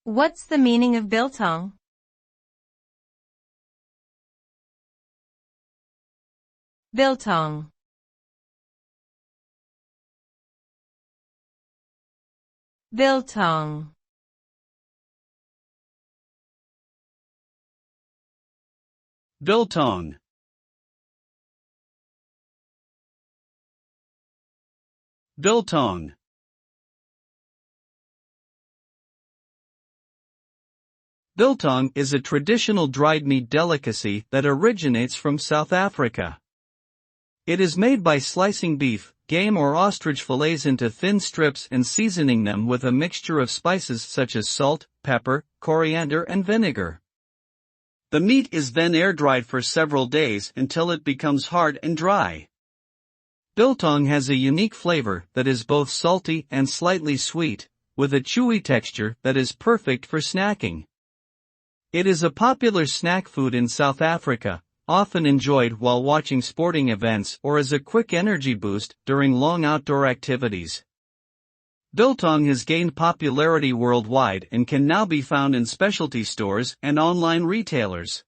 What's the meaning of biltong? Biltong. Biltong. Biltong. Biltong. Biltong is a traditional dried meat delicacy that originates from South Africa. It is made by slicing beef, game or ostrich fillets into thin strips and seasoning them with a mixture of spices such as salt, pepper, coriander and vinegar. The meat is then air-dried for several days until it becomes hard and dry. Biltong has a unique flavor that is both salty and slightly sweet, with a chewy texture that is perfect for snacking. It is a popular snack food in South Africa, often enjoyed while watching sporting events or as a quick energy boost during long outdoor activities. Biltong has gained popularity worldwide and can now be found in specialty stores and online retailers.